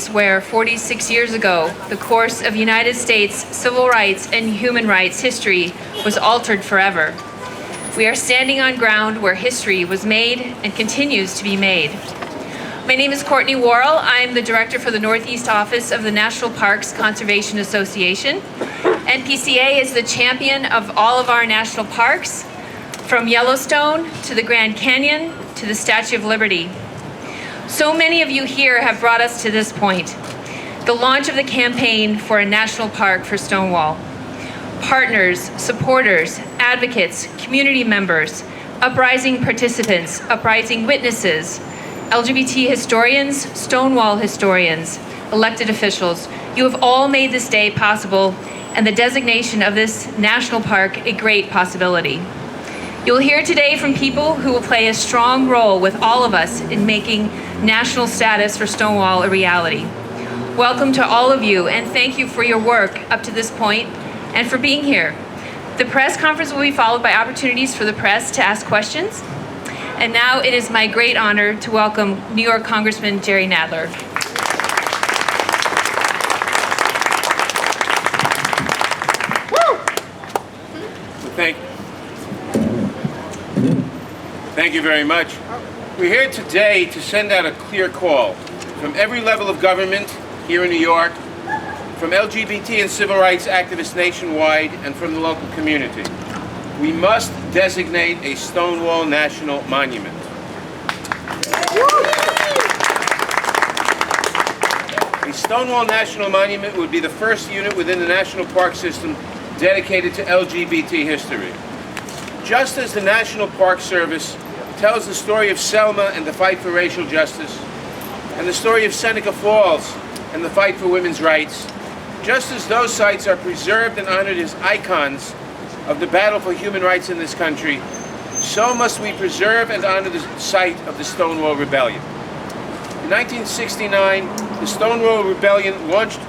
place where 46 years ago, the course of United States civil rights and human rights history was altered forever. We are standing on ground where history was made and continues to be made. My name is Courtney Worrell. I am the director for the Northeast Office of the National Parks Conservation Association. NPCA is the champion of all of our national parks, from Yellowstone to the Grand Canyon to the Statue of Liberty. So many of you here have brought us to this point, the launch of the campaign for a national park for Stonewall. Partners, supporters, advocates, community members, uprising participants, uprising witnesses, LGBT historians, Stonewall historians, elected officials, you have all made this day possible and the designation of this national park a great possibility. You will hear today from people who will play a strong role with all of us in making national status for Stonewall a reality. Welcome to all of you, and thank you for your work up to this point and for being here. The press conference will be followed by opportunities for the press to ask questions. And now it is my great honor to welcome New York Congressman Jerry Nadler. Thank you very much. We're here today to send out a clear call from every level of government here in New York, from LGBT and civil rights activists nationwide, and from the local community. We must designate a Stonewall National Monument. A Stonewall National Monument would be the first unit within the National Park System dedicated to LGBT history. Just as the National Park Service tells the story of Selma and the fight for racial justice, and the story of Seneca Falls and the fight for women's rights, just as those sites are preserved and honored as icons of the battle for human rights in this country, so must we preserve and honor the site of the Stonewall Rebellion. In 1969, the Stonewall Rebellion launched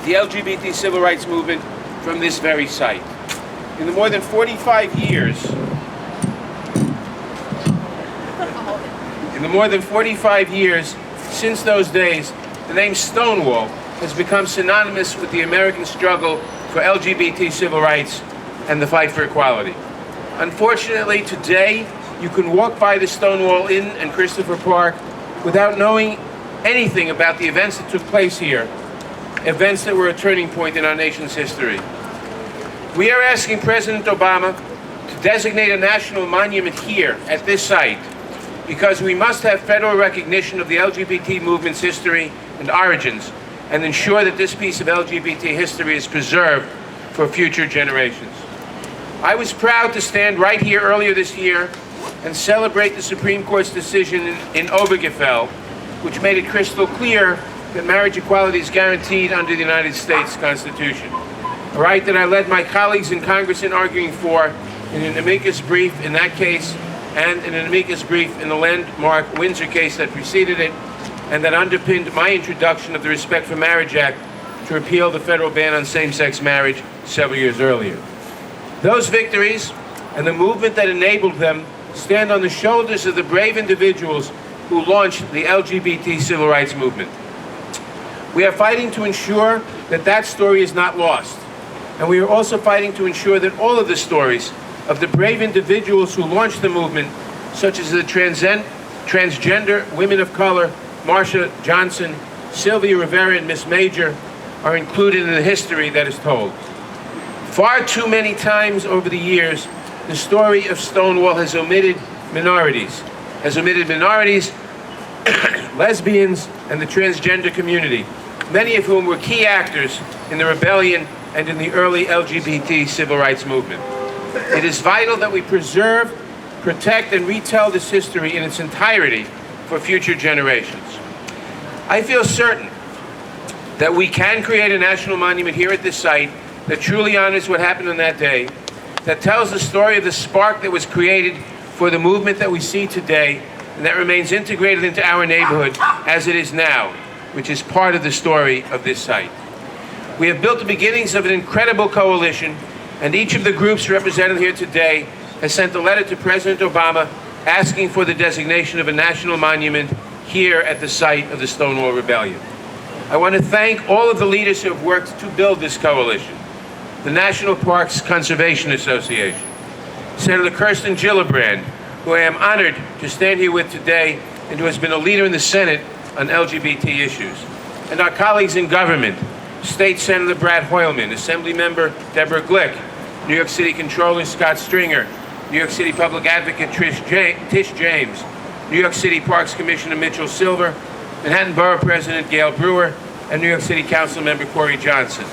the LGBT civil rights movement from this very site. In the more than 45 years since those days, the name Stonewall has become synonymous with the American struggle for LGBT civil rights and the fight for equality. Unfortunately, today, you can walk by the Stonewall Inn and Christopher Park without knowing anything about the events that took place here, events that were a turning point in our nation's history. We are asking President Obama to designate a national monument here at this site because we must have federal recognition of the LGBT movement's history and origins and ensure that this piece of LGBT history is preserved for future generations. I was proud to stand right here earlier this year and celebrate the Supreme Court's decision in Obergefell, which made it crystal clear that marriage equality is guaranteed under the United States Constitution. A right that I led my colleagues in Congress in arguing for in an amicus brief in that case and in an amicus brief in the landmark Windsor case that preceded it, and that underpinned my introduction of the Respect for Marriage Act to repeal the federal ban on same-sex marriage several years earlier. Those victories and the movement that enabled them stand on the shoulders of the brave individuals who launched the LGBT civil rights movement. We are fighting to ensure that that story is not lost. And we are also fighting to ensure that all of the stories of the brave individuals who launched the movement, such as the transgender women of color, Marsha Johnson, Sylvia Rivera, and Miss Major, are included in the history that is told. Far too many times over the years, the story of Stonewall has omitted minorities, lesbians, and the transgender community, many of whom were key actors in the rebellion and in the early LGBT civil rights movement. It is vital that we preserve, protect, and retell this history in its entirety for future generations. I feel certain that we can create a national monument here at this site that truly honors what happened on that day, that tells the story of the spark that was created for the movement that we see today, and that remains integrated into our neighborhood as it is now, which is part of the story of this site. We have built the beginnings of an incredible coalition, and each of the groups represented here today has sent a letter to President Obama asking for the designation of a national monument here at the site of the Stonewall Rebellion. I want to thank all of the leaders who have worked to build this coalition. The National Parks Conservation Association, Senator Kirsten Gillibrand, who I am honored to stand here with today and who has been a leader in the Senate on LGBT issues, and our colleagues in government, State Senator Brad Hoylman, Assembly Member Deborah Glick, New York City Controller Scott Stringer, New York City Public Advocate Tish James, New York City Parks Commissioner Mitchell Silver, Manhattan Borough President Gail Brewer, and New York City Council Member Corey Johnson.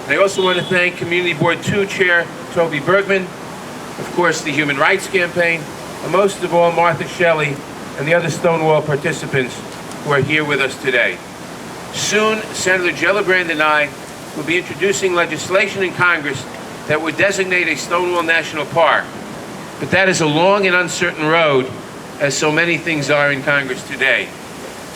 And I also want to thank Community Board 2 Chair Toby Bergman, of course the Human Rights Campaign, and most of all Martha Shelley and the other Stonewall participants who are here with us today. Soon, Senator Gillibrand and I will be introducing legislation in Congress that would designate a Stonewall National Park. But that is a long and uncertain road, as so many things are in Congress today.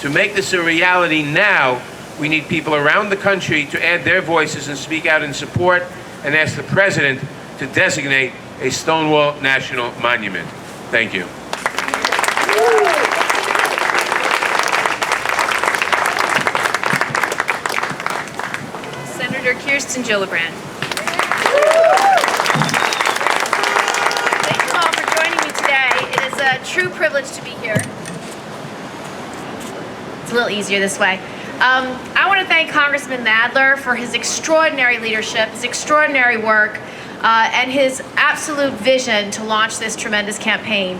To make this a reality now, we need people around the country to add their voices and speak out in support and ask the President to designate a Stonewall National Monument. Thank you. Senator Kirsten Gillibrand. Thank you all for joining me today. It is a true privilege to be here. It's a little easier this way. I want to thank Congressman Nadler for his extraordinary leadership, his extraordinary work, and his absolute vision to launch this tremendous campaign.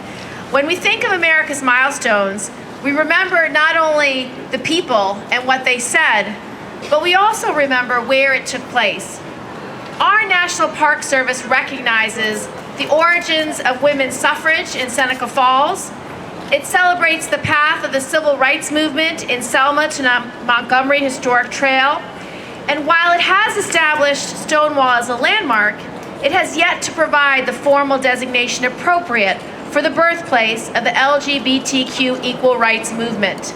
When we think of America's milestones, we remember not only the people and what they said, but we also remember where it took place. Our National Park Service recognizes the origins of women's suffrage in Seneca Falls. It celebrates the path of the civil rights movement in Selma to Montgomery Historic Trail. And while it has established Stonewall as a landmark, it has yet to provide the formal designation appropriate for the birthplace of the LGBTQ equal rights movement.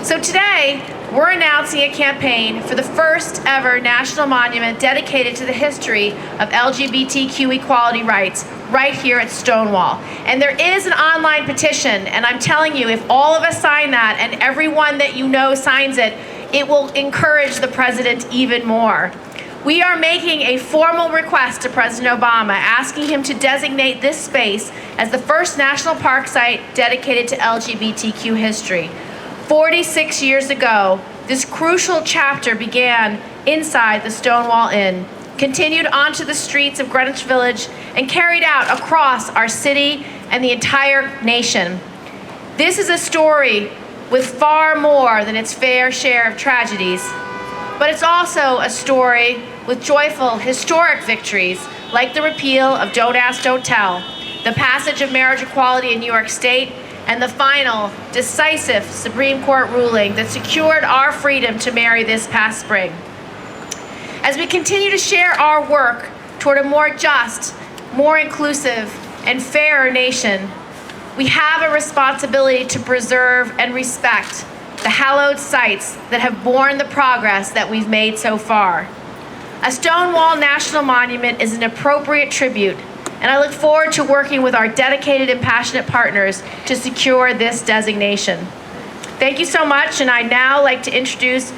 So today, we're announcing a campaign for the first ever national monument dedicated to the history of LGBTQ equality rights right here at Stonewall. And there is an online petition, and I'm telling you, if all of us sign that and everyone that you know signs it, it will encourage the president even more. We are making a formal request to President Obama, asking him to designate this space as the first national park site dedicated to LGBTQ history. 46 years ago, this crucial chapter began inside the Stonewall Inn, continued onto the streets of Greenwich Village, and carried out across our city and the entire nation. This is a story with far more than its fair share of tragedies, but it's also a story with joyful, historic victories like the repeal of Don't Ask, Don't Tell, the passage of marriage equality in New York State, and the final, decisive Supreme Court ruling that secured our freedom to marry this past spring. As we continue to share our work toward a more just, more inclusive, and fairer nation, we have a responsibility to preserve and respect the hallowed sites that have borne the progress that we've made so far. A Stonewall National Monument is an appropriate tribute, and I look forward to working with our dedicated and passionate partners to secure this designation. Thank you so much, and I'd now like to introduce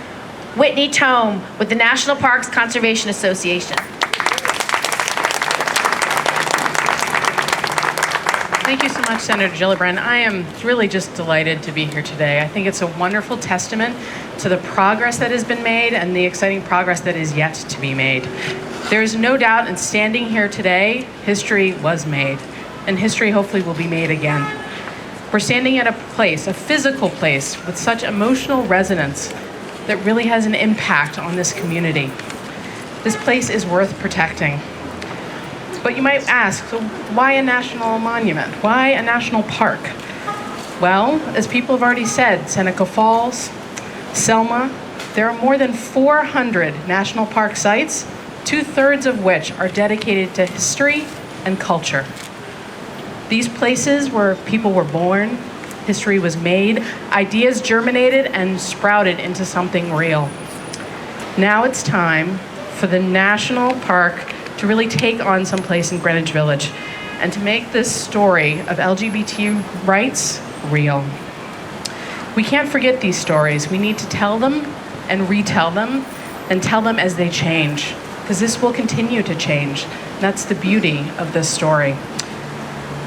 Whitney Tome with the National Parks Conservation Association. Thank you so much, Senator Gillibrand. I am really just delighted to be here today. I think it's a wonderful testament to the progress that has been made and the exciting progress that is yet to be made. There is no doubt in standing here today, history was made, and history hopefully will be made again. We're standing at a place, a physical place, with such emotional resonance that really has an impact on this community. This place is worth protecting. But you might ask, so why a national monument? Why a national park? Well, as people have already said, Seneca Falls, Selma, there are more than 400 national park sites, 2/3 of which are dedicated to history and culture. These places where people were born, history was made, ideas germinated and sprouted into something real. Now it's time for the national park to really take on some place in Greenwich Village and to make this story of LGBT rights real. We can't forget these stories. We need to tell them and retell them and tell them as they change, because this will continue to change. That's the beauty of this story.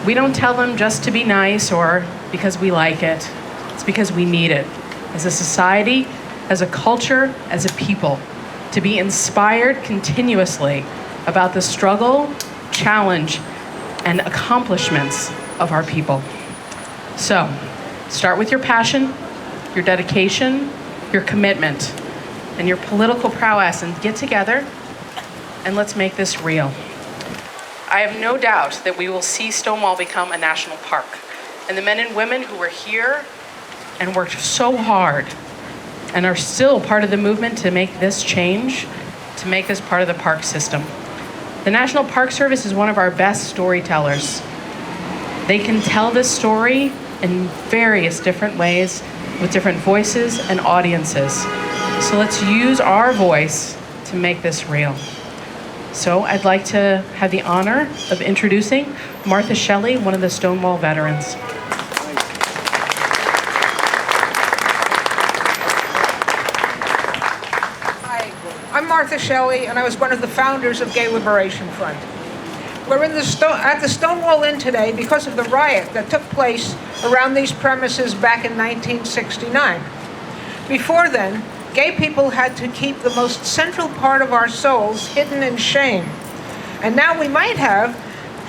We don't tell them just to be nice or because we like it. It's because we need it as a society, as a culture, as a people, to be inspired continuously about the struggle, challenge, and accomplishments of our people. So, start with your passion, your dedication, your commitment, and your political prowess, and get together and let's make this real. I have no doubt that we will see Stonewall become a national park. And the men and women who were here and worked so hard and are still part of the movement to make this change, to make this part of the park system. The National Park Service is one of our best storytellers. They can tell this story in various different ways with different voices and audiences. So let's use our voice to make this real. So I'd like to have the honor of introducing Martha Shelley, one of the Stonewall veterans. Hi, I'm Martha Shelley, and I was one of the founders of Gay Liberation Front. We're at the Stonewall Inn today because of the riot that took place around these premises back in 1969. Before then, gay people had to keep the most central part of our souls hidden in shame. And now we might have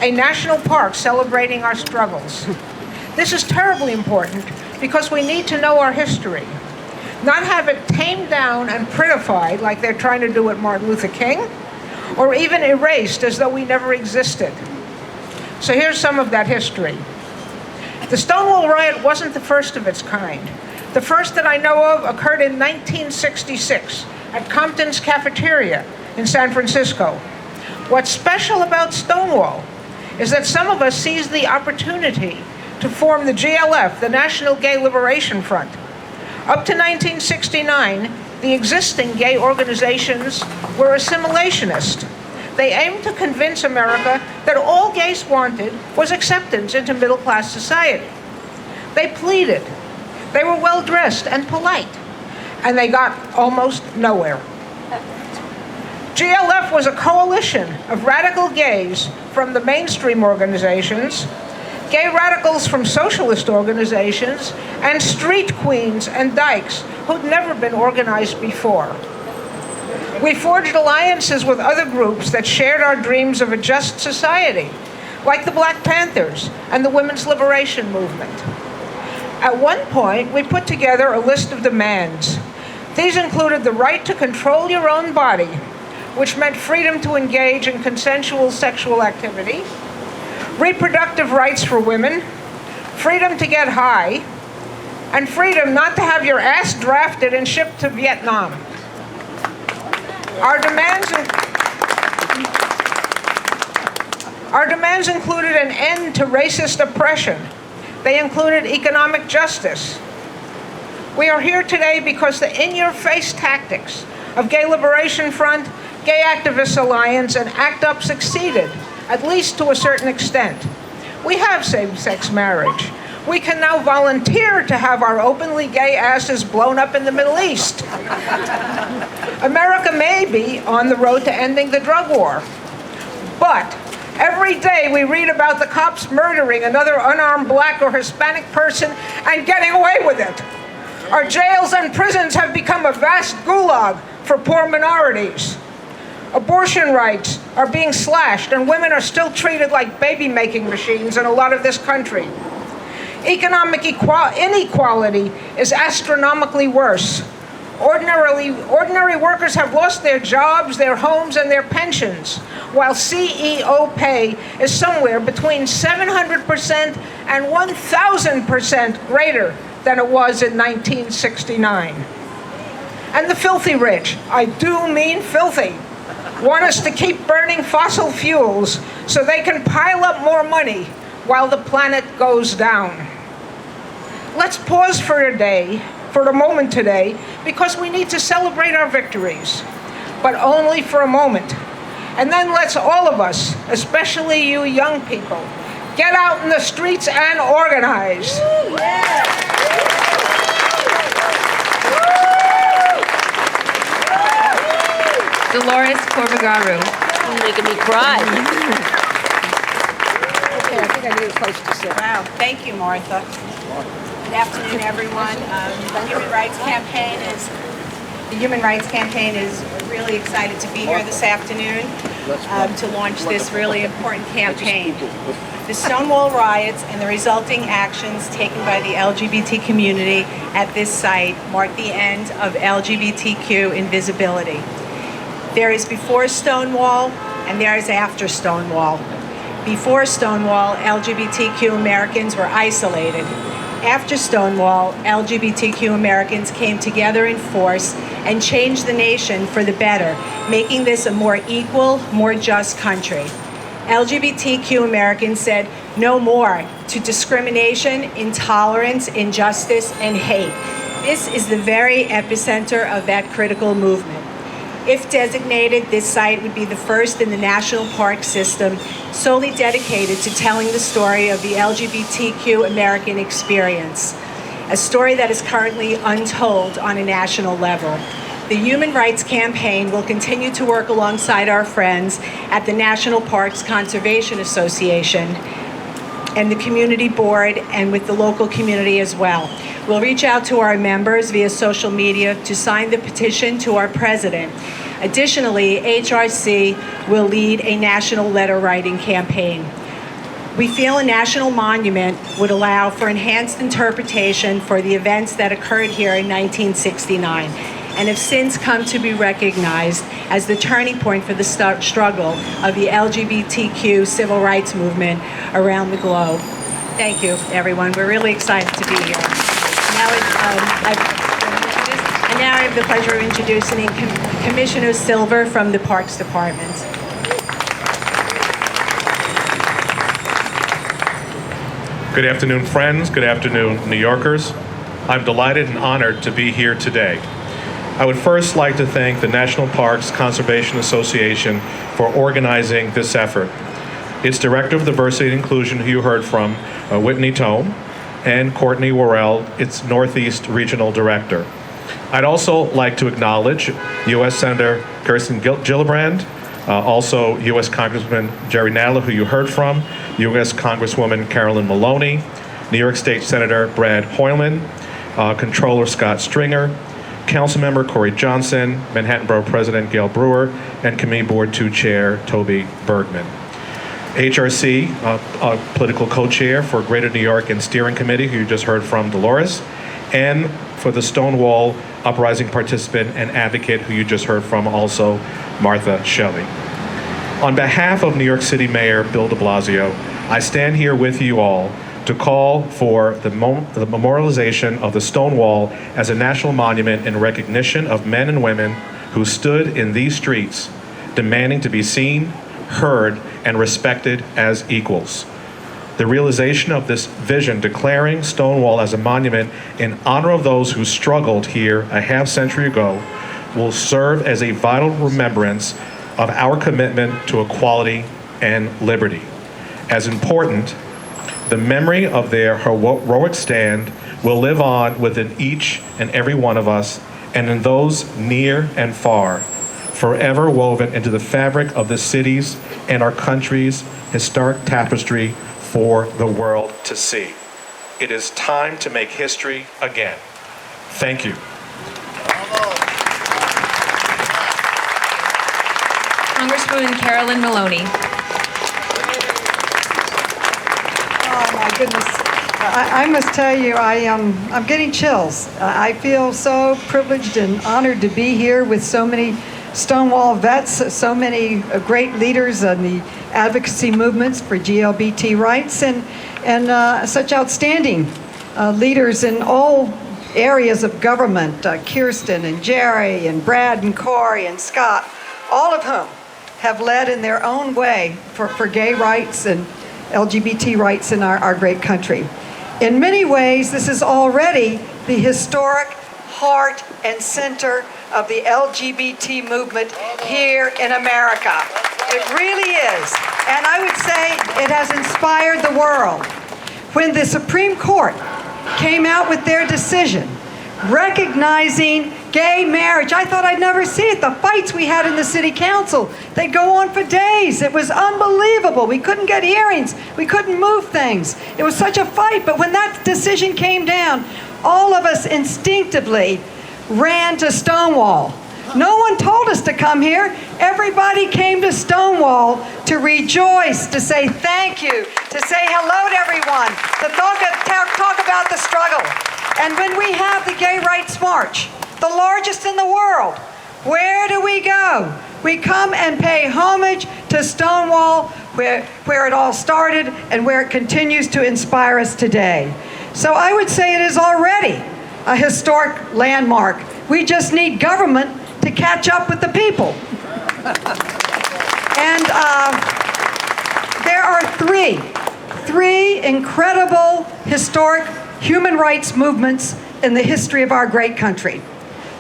a national park celebrating our struggles. This is terribly important because we need to know our history, not have it tamed down and prettified like they're trying to do with Martin Luther King, or even erased as though we never existed. So here's some of that history. The Stonewall riot wasn't the first of its kind. The first that I know of occurred in 1966 at Compton's Cafeteria in San Francisco. What's special about Stonewall is that some of us seized the opportunity to form the GLF, the National Gay Liberation Front. Up to 1969, the existing gay organizations were assimilationist. They aimed to convince America that all gays wanted was acceptance into middle-class society. They pleaded. They were well-dressed and polite, and they got almost nowhere. GLF was a coalition of radical gays from the mainstream organizations, gay radicals from socialist organizations, and street queens and dykes who'd never been organized before. We forged alliances with other groups that shared our dreams of a just society, like the Black Panthers and the Women's Liberation Movement. At one point, we put together a list of demands. These included the right to control your own body, which meant freedom to engage in consensual sexual activity, reproductive rights for women, freedom to get high, and freedom not to have your ass drafted and shipped to Vietnam. Our demands included an end to racist oppression. They included economic justice. We are here today because the in-your-face tactics of Gay Liberation Front, Gay Activists Alliance, and ACT UP succeeded, at least to a certain extent. We have same-sex marriage. We can now volunteer to have our openly gay asses blown up in the Middle East. America may be on the road to ending the drug war. But every day we read about the cops murdering another unarmed Black or Hispanic person and getting away with it. Our jails and prisons have become a vast gulag for poor minorities. Abortion rights are being slashed, and women are still treated like baby-making machines in a lot of this country. Economic inequality is astronomically worse. Ordinary workers have lost their jobs, their homes, and their pensions, while CEO pay is somewhere between 700% and 1,000% greater than it was in 1969. And the filthy rich, I do mean filthy, want us to keep burning fossil fuels so they can pile up more money while the planet goes down. Let's pause for a moment today, because we need to celebrate our victories, but only for a moment. And then let's all of us, especially you young people, get out in the streets and organize. Dolores Corvagaru. You're making me cry. Okay, I think I need a place to sit. Wow, thank you, Martha. Good afternoon, everyone. The Human Rights Campaign is really excited to be here this afternoon to launch this really important campaign. The Stonewall riots and the resulting actions taken by the LGBT community at this site mark the end of LGBTQ invisibility. There is before Stonewall and there is after Stonewall. Before Stonewall, LGBTQ Americans were isolated. After Stonewall, LGBTQ Americans came together in force and changed the nation for the better, making this a more equal, more just country. LGBTQ Americans said no more to discrimination, intolerance, injustice, and hate. This is the very epicenter of that critical movement. If designated, this site would be the first in the national park system solely dedicated to telling the story of the LGBTQ American experience, a story that is currently untold on a national level. The Human Rights Campaign will continue to work alongside our friends at the National Parks Conservation Association and the community board and with the local community as well. We'll reach out to our members via social media to sign the petition to our president. Additionally, HRC will lead a national letter writing campaign. We feel a national monument would allow for enhanced interpretation for the events that occurred here in 1969 and have since come to be recognized as the turning point for the struggle of the LGBTQ civil rights movement around the globe. Thank you, everyone. We're really excited to be here. Now I have the pleasure of introducing Commissioner Silver from the Parks Department. Good afternoon, friends. Good afternoon, New Yorkers. I'm delighted and honored to be here today. I would first like to thank the National Parks Conservation Association for organizing this effort. Its Director of Diversity and Inclusion, who you heard from, Whitney Tome, and Courtney Worrell, its Northeast Regional Director. I'd also like to acknowledge U.S. Senator Kirsten Gillibrand, also U.S. Congressman Jerry Nadler, who you heard from, U.S. Congresswoman Carolyn Maloney, New York State Senator Brad Hoylman, Controller Scott Stringer, Councilmember Corey Johnson, Manhattan Borough President Gail Brewer, and Committee Board 2 Chair Toby Bergman. HRC, political co-chair for Greater New York and Steering Committee, who you just heard from, Dolores, and for the Stonewall Uprising participant and advocate, who you just heard from, also Martha Shelley. On behalf of New York City Mayor Bill de Blasio, I stand here with you all to call for the memorialization of the Stonewall as a national monument in recognition of men and women who stood in these streets demanding to be seen, heard, and respected as equals. The realization of this vision declaring Stonewall as a monument in honor of those who struggled here a half-century ago will serve as a vital remembrance of our commitment to equality and liberty. As important, the memory of their heroic stand will live on within each and every one of us and in those near and far, forever woven into the fabric of the city's and our country's historic tapestry for the world to see. It is time to make history again. Thank you. Congresswoman Carolyn Maloney. Oh my goodness. I must tell you, I'm getting chills. I feel so privileged and honored to be here with so many Stonewall vets, so many great leaders in the advocacy movements for GLBT rights, and such outstanding leaders in all areas of government, Kirsten and Jerry and Brad and Corey and Scott, all of whom have led in their own way for gay rights and LGBT rights in our great country. In many ways, this is already the historic heart and center of the LGBT movement here in America. It really is. And I would say it has inspired the world. When the Supreme Court came out with their decision recognizing gay marriage. I thought I'd never see it. The fights we had in the city council, they'd go on for days. It was unbelievable. We couldn't get hearings. We couldn't move things. It was such a fight. But when that decision came down, all of us instinctively ran to Stonewall. No one told us to come here. Everybody came to Stonewall to rejoice, to say thank you, to say hello to everyone, to talk about the struggle. And when we have the Gay Rights March, the largest in the world, where do we go? We come and pay homage to Stonewall, where it all started and where it continues to inspire us today. So I would say it is already a historic landmark. We just need government to catch up with the people. And there are three incredible historic human rights movements in the history of our great country.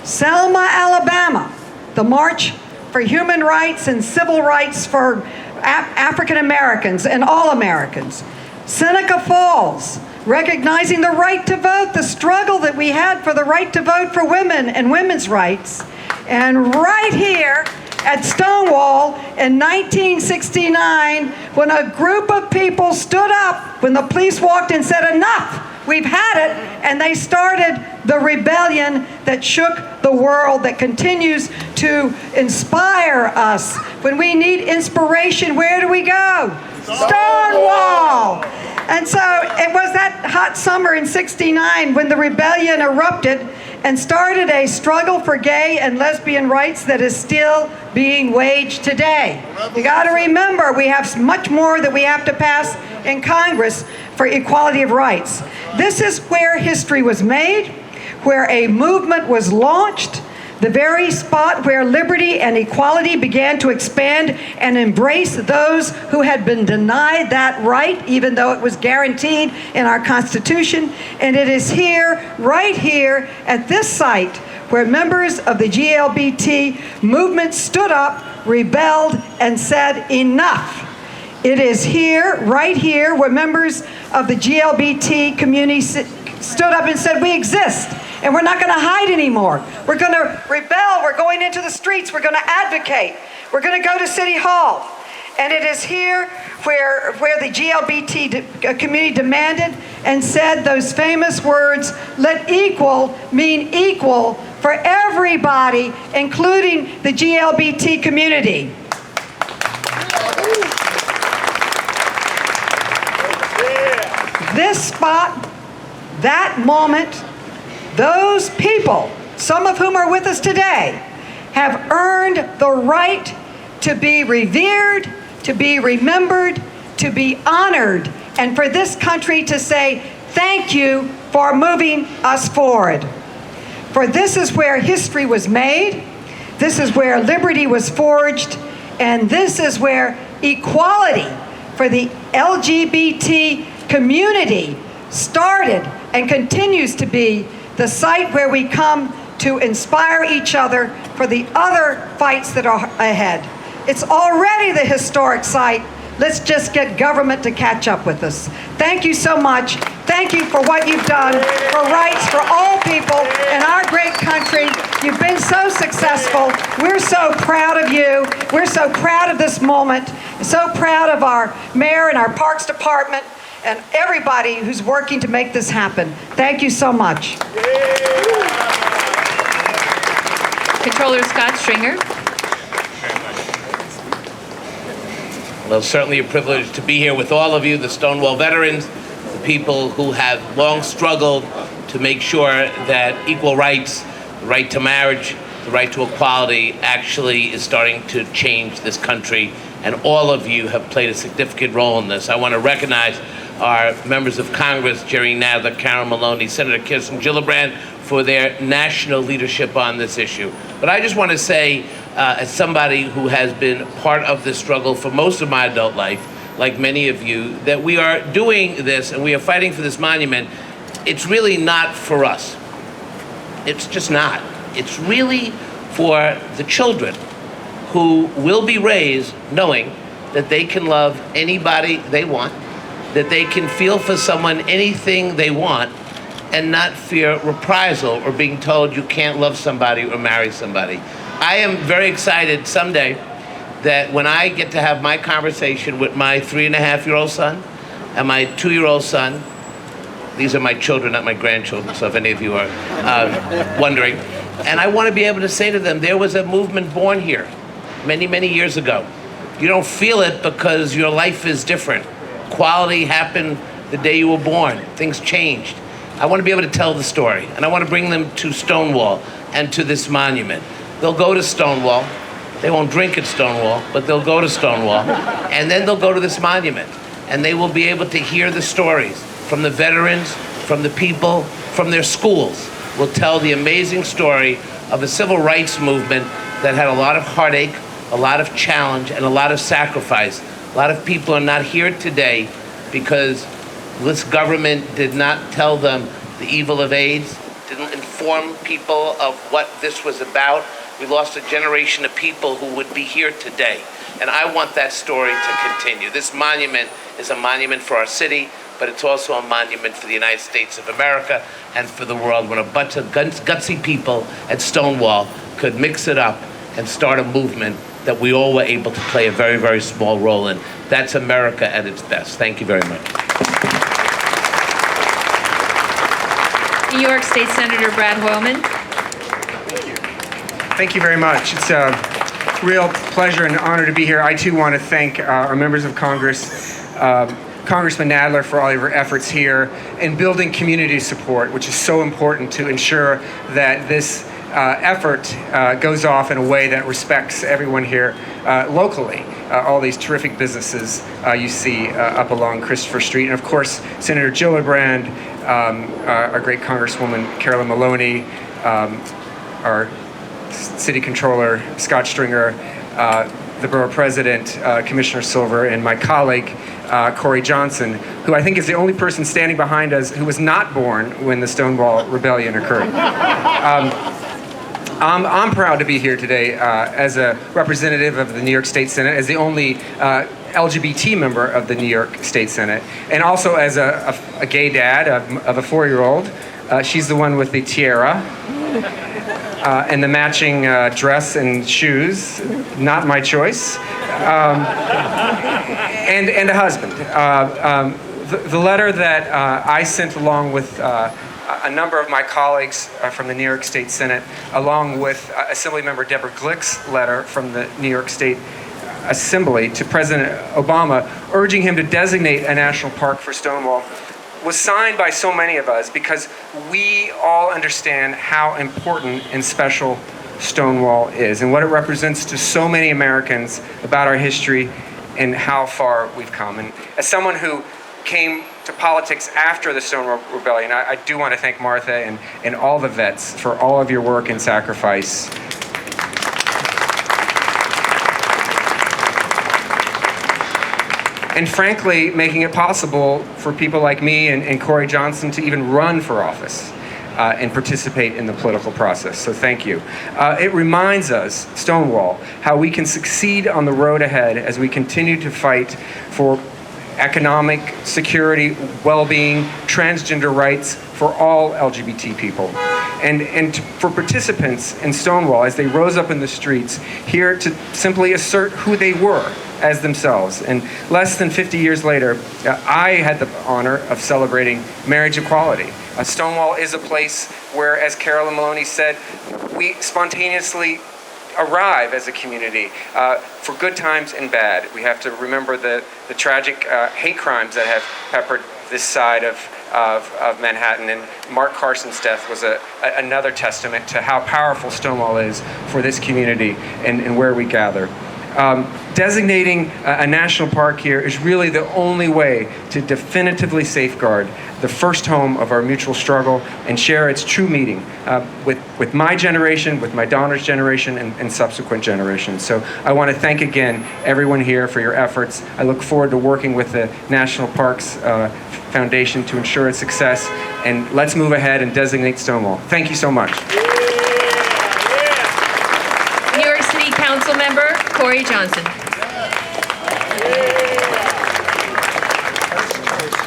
Selma, Alabama, the March for Human Rights and Civil Rights for African Americans and all Americans. Seneca Falls, recognizing the right to vote, the struggle that we had for the right to vote for women and women's rights. And right here at Stonewall in 1969, when a group of people stood up, when the police walked and said, enough, we've had it, and they started the rebellion that shook the world, that continues to inspire us. When we need inspiration, where do we go? Stonewall! And so it was that hot summer in '69 when the rebellion erupted and started a struggle for gay and lesbian rights that is still being waged today. You got to remember, we have much more that we have to pass in Congress for equality of rights. This is where history was made, where a movement was launched, the very spot where liberty and equality began to expand and embrace those who had been denied that right, even though it was guaranteed in our Constitution. And it is here, right here, at this site, where members of the GLBT movement stood up, rebelled, and said, enough. It is here, right here, where members of the GLBT community stood up and said, we exist. And we're not going to hide anymore. We're going to rebel. We're going into the streets. We're going to advocate. We're going to go to City Hall. And it is here where the GLBT community demanded and said those famous words, let equal mean equal for everybody, including the GLBT community. This spot, that moment, those people, some of whom are with us today, have earned the right to be revered, to be remembered, to be honored, and for this country to say thank you for moving us forward. For this is where history was made, this is where liberty was forged, and this is where equality for the LGBT community started and continues to be the site where we come to inspire each other for the other fights that are ahead. It's already the historic site. Let's just get government to catch up with us. Thank you so much. Thank you for what you've done for rights for all people in our great country. You've been so successful. We're so proud of you. We're so proud of this moment. So proud of our mayor and our parks department and everybody who's working to make this happen. Thank you so much. Controller Scott Stringer. Well, certainly a privilege to be here with all of you, the Stonewall veterans, the people who have long struggled to make sure that equal rights, the right to marriage, the right to equality actually is starting to change this country. And all of you have played a significant role in this. I want to recognize our members of Congress, Jerry Nadler, Karen Maloney, Senator Kirsten Gillibrand, for their national leadership on this issue. But I just want to say, as somebody who has been part of this struggle for most of my adult life, like many of you, that we are doing this and we are fighting for this monument. It's really not for us. It's just not. It's really for the children who will be raised knowing that they can love anybody they want, that they can feel for someone anything they want, and not fear reprisal or being told you can't love somebody or marry somebody. I am very excited someday that when I get to have my conversation with my 3.5-year-old son and my 2-year-old son, these are my children, not my grandchildren, so if any of you are wondering, and I want to be able to say to them, there was a movement born here many, many years ago. You don't feel it because your life is different. Quality happened the day you were born. Things changed. I want to be able to tell the story, and I want to bring them to Stonewall and to this monument. They'll go to Stonewall. They won't drink at Stonewall, but they'll go to Stonewall, and then they'll go to this monument, and they will be able to hear the stories from the veterans, from the people, from their schools. Will tell the amazing story of a civil rights movement that had a lot of heartache, a lot of challenge, and a lot of sacrifice. A lot of people are not here today because this government did not tell them the evil of AIDS, didn't inform people of what this was about. We lost a generation of people who would be here today. And I want that story to continue. This monument is a monument for our city, but it's also a monument for the United States of America and for the world, when a bunch of gutsy people at Stonewall could mix it up and start a movement that we all were able to play a very, very small role in. That's America at its best. Thank you very much. New York State Senator Brad Hoylman. Thank you very much. It's a real pleasure and honor to be here. I too want to thank our members of Congress, Congressman Nadler, for all of your efforts here in building community support, which is so important to ensure that this effort goes off in a way that respects everyone here locally. All these terrific businesses you see up along Christopher Street. And of course, Senator Gillibrand, our great Congresswoman Carolyn Maloney, our City Controller Scott Stringer, the Borough President Commissioner Silver, and my colleague Corey Johnson, who I think is the only person standing behind us who was not born when the Stonewall Rebellion occurred. I'm proud to be here today as a representative of the New York State Senate, as the only LGBT member of the New York State Senate, and also as a gay dad of a 4-year-old. She's the one with the tiara and the matching dress and shoes, not my choice, and a husband. The letter that I sent along with a number of my colleagues from the New York State Senate, along with Assemblymember Deborah Glick's letter from the New York State Assembly to President Obama, urging him to designate a national park for Stonewall, was signed by so many of us because we all understand how important and special Stonewall is and what it represents to so many Americans about our history and how far we've come. And as someone who came to politics after the Stonewall Rebellion, I do want to thank Martha and all the vets for all of your work and sacrifice. And frankly, making it possible for people like me and Corey Johnson to even run for office and participate in the political process. So thank you. It reminds us, Stonewall, how we can succeed on the road ahead as we continue to fight for economic security, well-being, transgender rights for all LGBT people. And for participants in Stonewall as they rose up in the streets, here to simply assert who they were as themselves. And less than 50 years later, I had the honor of celebrating marriage equality. Stonewall is a place where, as Carolyn Maloney said, we spontaneously arrive as a community for good times and bad. We have to remember the tragic hate crimes that have peppered this side of Manhattan, and Mark Carson's death was another testament to how powerful Stonewall is for this community and where we gather. Designating a national park here is really the only way to definitively safeguard the first home of our mutual struggle and share its true meaning with my generation, with my daughter's generation, and subsequent generations. So I want to thank again everyone here for your efforts. I look forward to working with the National Parks Foundation to ensure its success, and let's move ahead and designate Stonewall. Thank you so much. New York City Council Member Corey Johnson.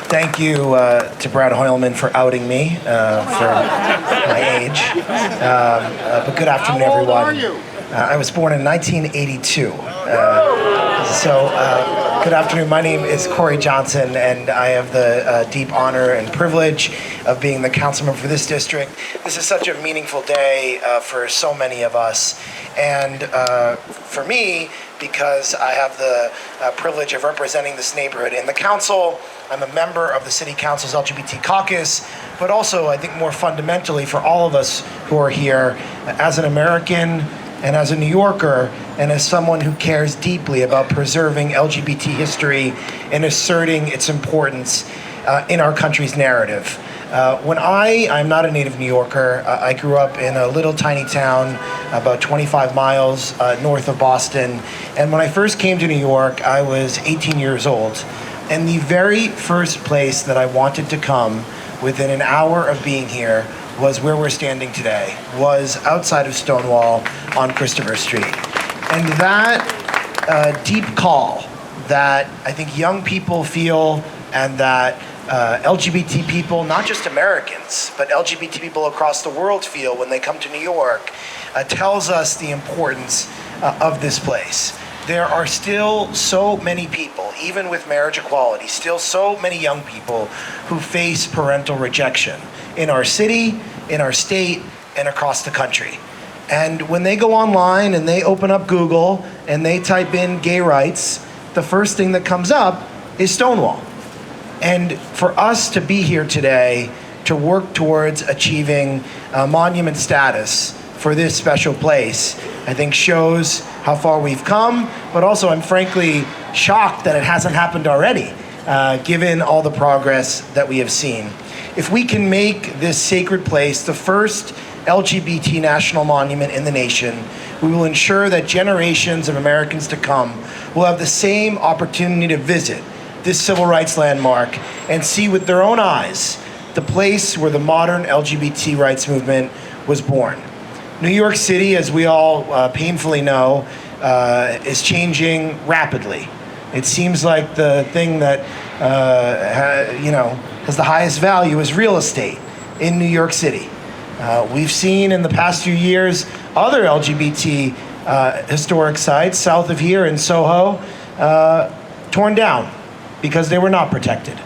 Thank you to Brad Hoylman for outing me for my age. But good afternoon, everyone. How old are you? I was born in 1982. Good afternoon. My name is Corey Johnson, and I have the deep honor and privilege of being the councilman for this district. This is such a meaningful day for so many of us, and for me, because I have the privilege of representing this neighborhood in the council. I'm a member of the City Council's LGBT caucus, but also, I think more fundamentally for all of us who are here, as an American and as a New Yorker, and as someone who cares deeply about preserving LGBT history and asserting its importance in our country's narrative. I'm not a native New Yorker. I grew up in a little tiny town about 25 miles north of Boston. And when I first came to New York, I was 18 years old. And the very first place that I wanted to come within an hour of being here was where we're standing today, was outside of Stonewall on Christopher Street. And that deep call that I think young people feel, and that LGBT people, not just Americans, but LGBT people across the world feel when they come to New York, tells us the importance of this place. There are still so many people, even with marriage equality, still so many young people who face parental rejection in our city, in our state, and across the country. And when they go online and they open up Google and they type in gay rights, the first thing that comes up is Stonewall. And for us to be here today to work towards achieving monument status for this special place, I think shows how far we've come, but also I'm frankly shocked that it hasn't happened already, given all the progress that we have seen. If we can make this sacred place the first LGBT national monument in the nation, we will ensure that generations of Americans to come will have the same opportunity to visit this civil rights landmark and see with their own eyes the place where the modern LGBT rights movement was born. New York City, as we all painfully know, is changing rapidly. It seems like the thing that has the highest value is real estate in New York City. We've seen in the past few years other LGBT historic sites south of here in Soho torn down because they were not protected.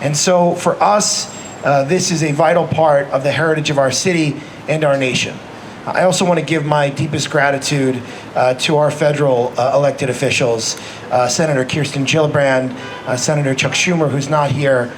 And so for us, this is a vital part of the heritage of our city and our nation. I also want to give my deepest gratitude to our federal elected officials, Senator Kirsten Gillibrand, Senator Chuck Schumer, who's not here,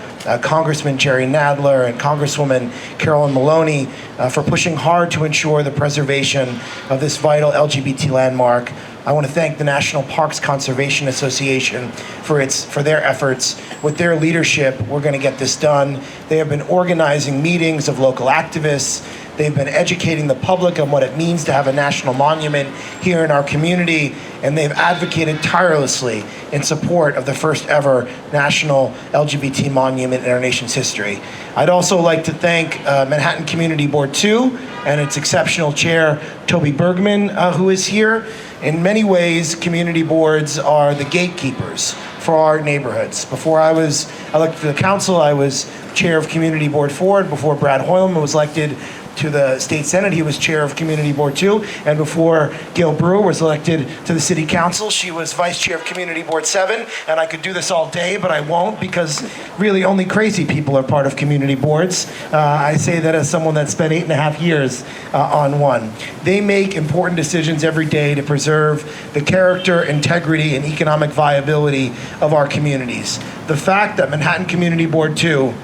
Congressman Jerry Nadler, and Congresswoman Carolyn Maloney for pushing hard to ensure the preservation of this vital LGBT landmark. I want to thank the National Parks Conservation Association for their efforts. With their leadership, we're going to get this done. They have been organizing meetings of local activists. They've been educating the public on what it means to have a national monument here in our community, and they've advocated tirelessly in support of the first ever national LGBT monument in our nation's history. I'd also like to thank Manhattan Community Board 2 and its exceptional chair, Toby Bergman, who is here. In many ways, community boards are the gatekeepers for our neighborhoods. Before I was elected to the council, I was chair of Community Board 4. Before Brad Hoylman was elected to the state senate, he was chair of Community Board 2. And before Gail Brewer was elected to the city council, she was vice chair of Community Board 7. And I could do this all day, but I won't, because really only crazy people are part of community boards. I say that as someone that spent 8.5 years on one. They make important decisions every day to preserve the character, integrity, and economic viability of our communities. The fact that Manhattan Community Board 2,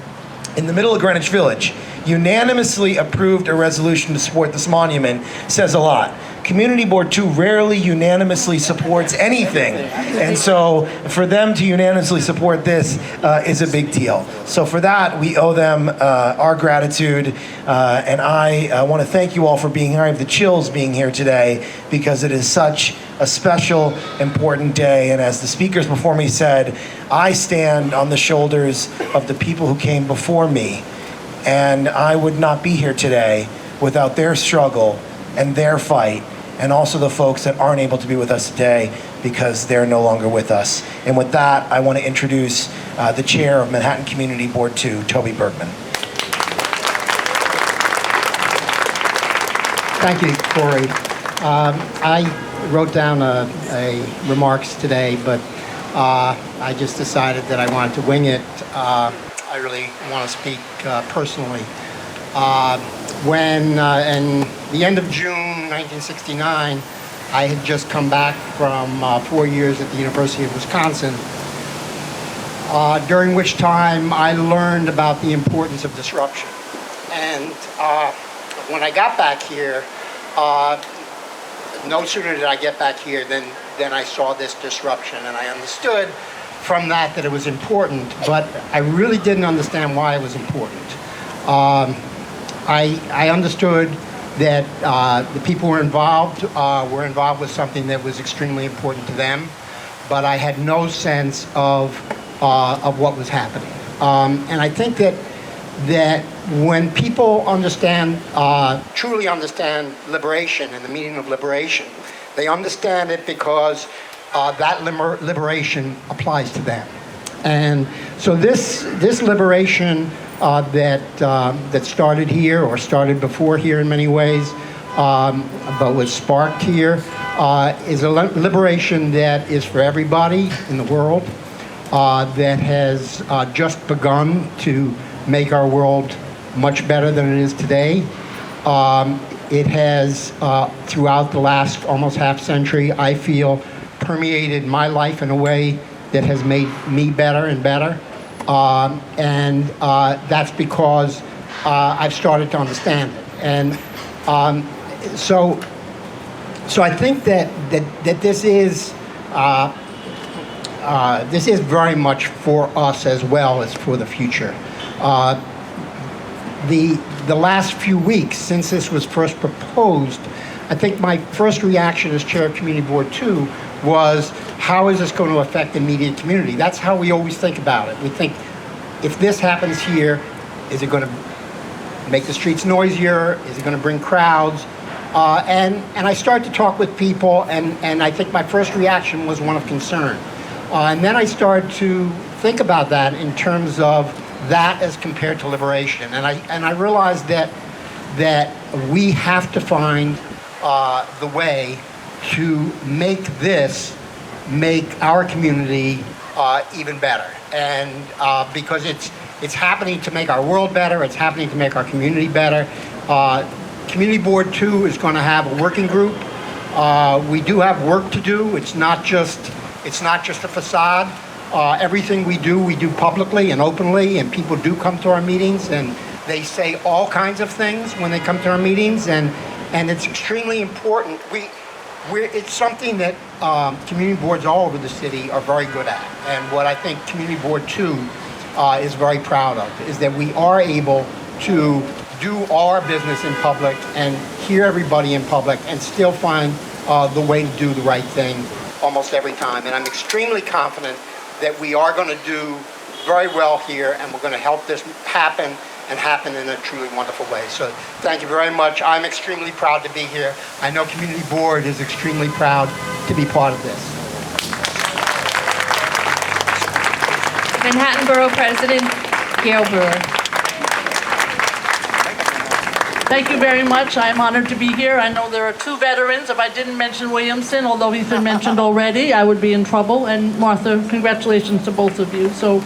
in the middle of Greenwich Village, unanimously approved a resolution to support this monument says a lot. Community Board 2 rarely unanimously supports anything. And so for them to unanimously support this is a big deal. So for that, we owe them our gratitude. And I want to thank you all for being here. I have the chills being here today because it is such a special, important day. And as the speakers before me said, I stand on the shoulders of the people who came before me. And I would not be here today without their struggle and their fight and also the folks that aren't able to be with us today because they're no longer with us. And with that, I want to introduce the chair of Manhattan Community Board 2, Toby Bergman. Thank you, Corey. I wrote down a remarks today, but I just decided that I wanted to wing it. I really want to speak personally. When in the end of June 1969, I had just come back from 4 years at the University of Wisconsin, during which time I learned about the importance of disruption. And when I got back here, no sooner did I get back here than I saw this disruption, and I understood from that it was important, but I really didn't understand why it was important. I understood that the people who were involved with something that was extremely important to them, but I had no sense of what was happening. And I think that when people truly understand liberation and the meaning of liberation, they understand it because that liberation applies to them. And so this liberation that started here, or started before here in many ways, but was sparked here, is a liberation that is for everybody in the world, that has just begun to make our world much better than it is today. It has, throughout the last almost half century, I feel, permeated my life in a way that has made me better and better. And that's because I've started to understand it. And so I think that this is very much for us as well as for the future. The last few weeks since this was first proposed, I think my first reaction as chair of Community Board 2 was, how is this going to affect the immediate community? That's how we always think about it. We think, if this happens here, is it going to make the streets noisier? Is it going to bring crowds? And I started to talk with people, and I think my first reaction was one of concern. And then I started to think about that in terms of that as compared to liberation. And I realized that we have to find the way to make our community even better. And because it's happening to make our world better, it's happening to make our community better. Community Board 2 is going to have a working group. We do have work to do. It's not just a facade. Everything we do publicly and openly, and people do come to our meetings, and they say all kinds of things when they come to our meetings, and it's extremely important. It's something that community boards all over the city are very good at, and what I think Community Board 2 is very proud of is that we are able to do all our business in public and hear everybody in public and still find the way to do the right thing almost every time. And I'm extremely confident that we are going to do very well here, and we're going to help this happen and happen in a truly wonderful way. So thank you very much. I'm extremely proud to be here. I know Community Board is extremely proud to be part of this. Manhattan Borough President Gail Brewer. Thank you very much. I'm honored to be here. I know there are two veterans. If I didn't mention Williamson, although he's been mentioned already, I would be in trouble. And Martha, congratulations to both of you. So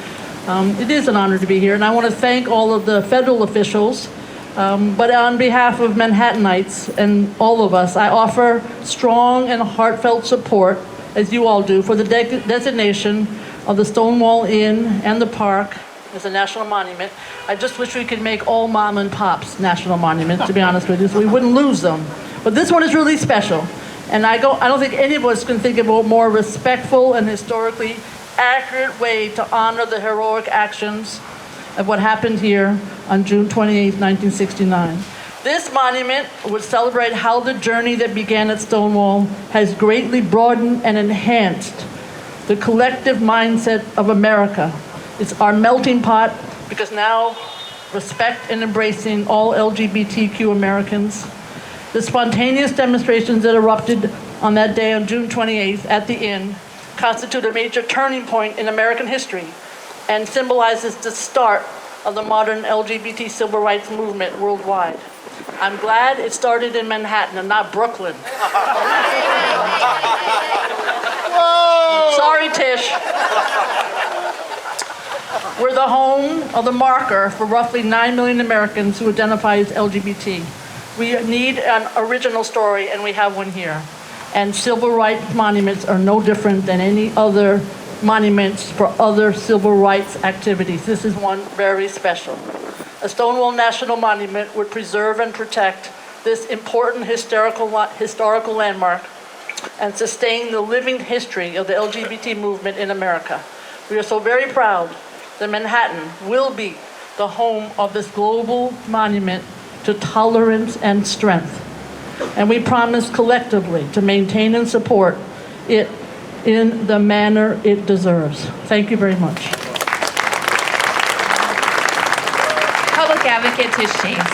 it is an honor to be here. And I want to thank all of the federal officials. But on behalf of Manhattanites and all of us, I offer strong and heartfelt support, as you all do, for the designation of the Stonewall Inn and the park as a national monument. I just wish we could make all mom and pops national monuments, to be honest with you, so we wouldn't lose them. But this one is really special. And I don't think any of us can think of a more respectful and historically accurate way to honor the heroic actions of what happened here on June 28, 1969. This monument would celebrate how the journey that began at Stonewall has greatly broadened and enhanced the collective mindset of America. It's our melting pot, because now respect and embracing all LGBTQ Americans The spontaneous demonstrations that erupted on that day on June 28th at the Inn constitute a major turning point in American history and symbolizes the start of the modern LGBT civil rights movement worldwide. I'm glad it started in Manhattan and not Brooklyn. Sorry, Tish. We're the home of the marker for roughly 9 million Americans who identify as LGBT. We need an original story, and we have one here. And civil rights monuments are no different than any other monuments for other civil rights activities. This is one very special. A Stonewall National Monument would preserve and protect this important historical landmark and sustain the living history of the LGBT movement in America. We are so very proud that Manhattan will be the home of this global monument to tolerance and strength. And we promise collectively to maintain and support it in the manner it deserves. Thank you very much. Public Advocate Tish James.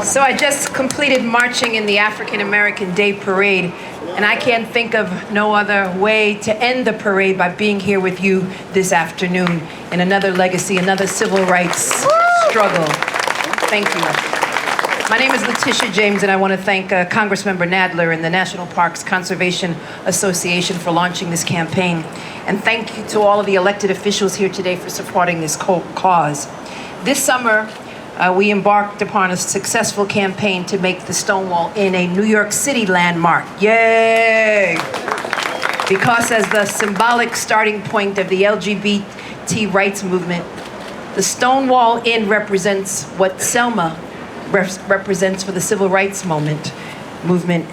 So I just completed marching in the African American Day Parade, and I can't think of no other way to end the parade by being here with you this afternoon in another legacy, another civil rights struggle. Thank you. My name is Letitia James, and I want to thank Congressmember Nadler and the National Parks Conservation Association for launching this campaign. And thank you to all of the elected officials here today for supporting this cause. This summer, we embarked upon a successful campaign to make the Stonewall Inn a New York City landmark. Yay! Because as the symbolic starting point of the LGBT rights movement, the Stonewall Inn represents what Selma represents for the civil rights movement,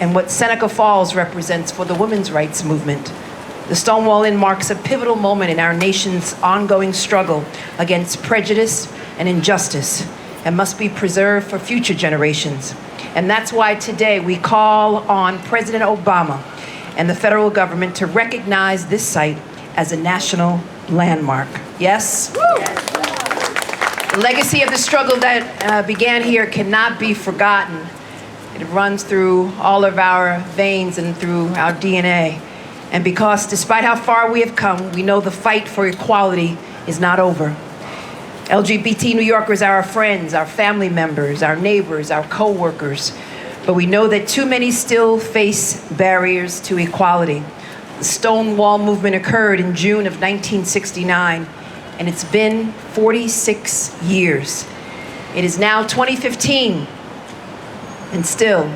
and what Seneca Falls represents for the women's rights movement. The Stonewall Inn marks a pivotal moment in our nation's ongoing struggle against prejudice and injustice, and must be preserved for future generations. And that's why today we call on President Obama and the federal government to recognize this site as a national landmark. Yes? The legacy of the struggle that began here cannot be forgotten. It runs through all of our veins and through our DNA. And because despite how far we have come, we know the fight for equality is not over. LGBT New Yorkers are our friends, our family members, our neighbors, our co-workers. But we know that too many still face barriers to equality. The Stonewall movement occurred in June of 1969, and it's been 46 years. It is now 2015, and still,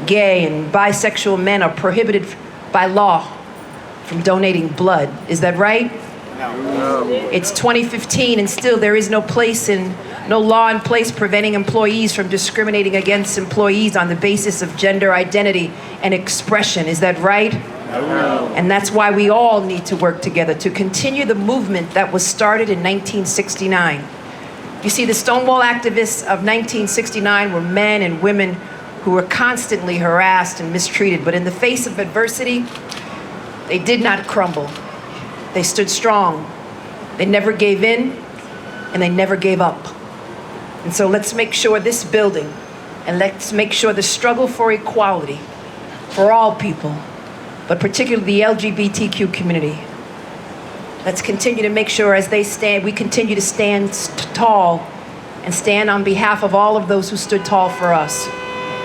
gay and bisexual men are prohibited by law from donating blood. Is that right? No. It's 2015, and still there is no law in place preventing employees from discriminating against employees on the basis of gender identity and expression. Is that right? No. And that's why we all need to work together to continue the movement that was started in 1969. You see, the Stonewall activists of 1969 were men and women who were constantly harassed and mistreated, but in the face of adversity, they did not crumble. They stood strong. They never gave in, and they never gave up. And so let's make sure this building, and let's make sure the struggle for equality for all people, but particularly the LGBTQ community, let's continue to make sure as they stand, we continue to stand tall and stand on behalf of all of those who stood tall for us.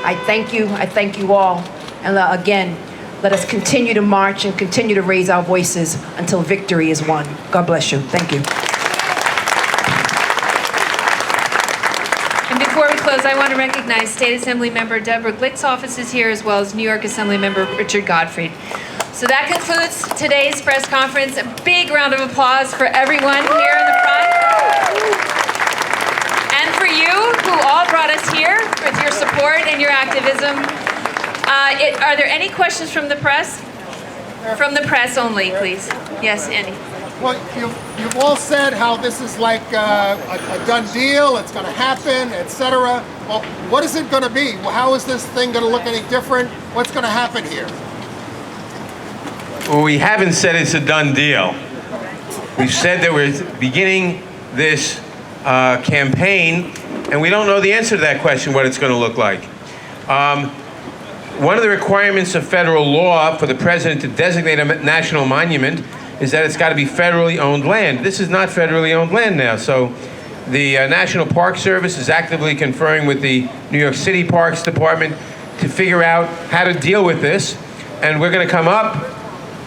I thank you all. And again, let us continue to march and continue to raise our voices until victory is won. God bless you. Thank you. And before we close, I want to recognize State Assembly Member Deborah Glick's office is here, as well as New York Assembly Member Richard Gottfried. So that concludes today's press conference. A big round of applause for everyone here in the front. And for you, who all brought us here with your support and your activism. Are there any questions from the press? From the press only, please. Yes, Andy. Well, you've all said how this is like a done deal, it's going to happen, etc. Well, what is it going to be? How is this thing going to look any different? What's going to happen here? Well, we haven't said it's a done deal. We've said that we're beginning this campaign, and we don't know the answer to that question, what it's going to look like. One of the requirements of federal law for the president to designate a national monument is that it's got to be federally owned land. This is not federally owned land now, so the National Park Service is actively conferring with the New York City Parks Department to figure out how to deal with this, and we're going to come up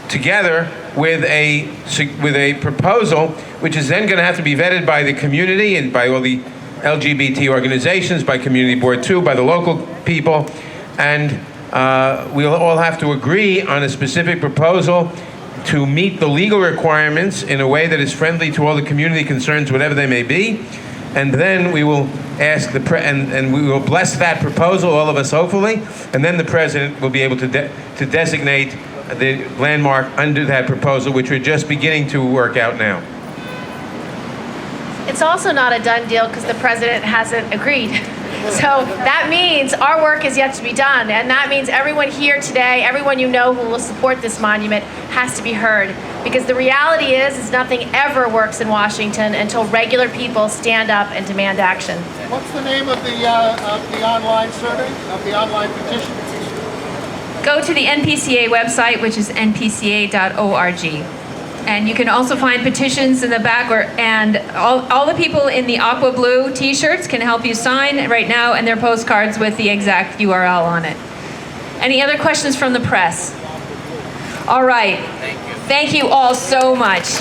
together with a proposal, which is then going to have to be vetted by the community and by all the LGBT organizations, by Community Board 2, by the local people, and we'll all have to agree on a specific proposal to meet the legal requirements in a way that is friendly to all the community concerns, whatever they may be. And then we will ask and we will bless that proposal, all of us hopefully, and then the president will be able to designate the landmark under that proposal, which we're just beginning to work out now. It's also not a done deal because the president hasn't agreed. So that means our work is yet to be done, and that means everyone here today, everyone you know who will support this monument, has to be heard. Because the reality is nothing ever works in Washington until regular people stand up and demand action. What's the name of the online survey, of the online petition? Go to the NPCA website, which is npca.org. And you can also find petitions in the back, and all the people in the aqua blue t-shirts can help you sign right now, and their postcards with the exact URL on it. Any other questions from the press? All right. Thank you all so much.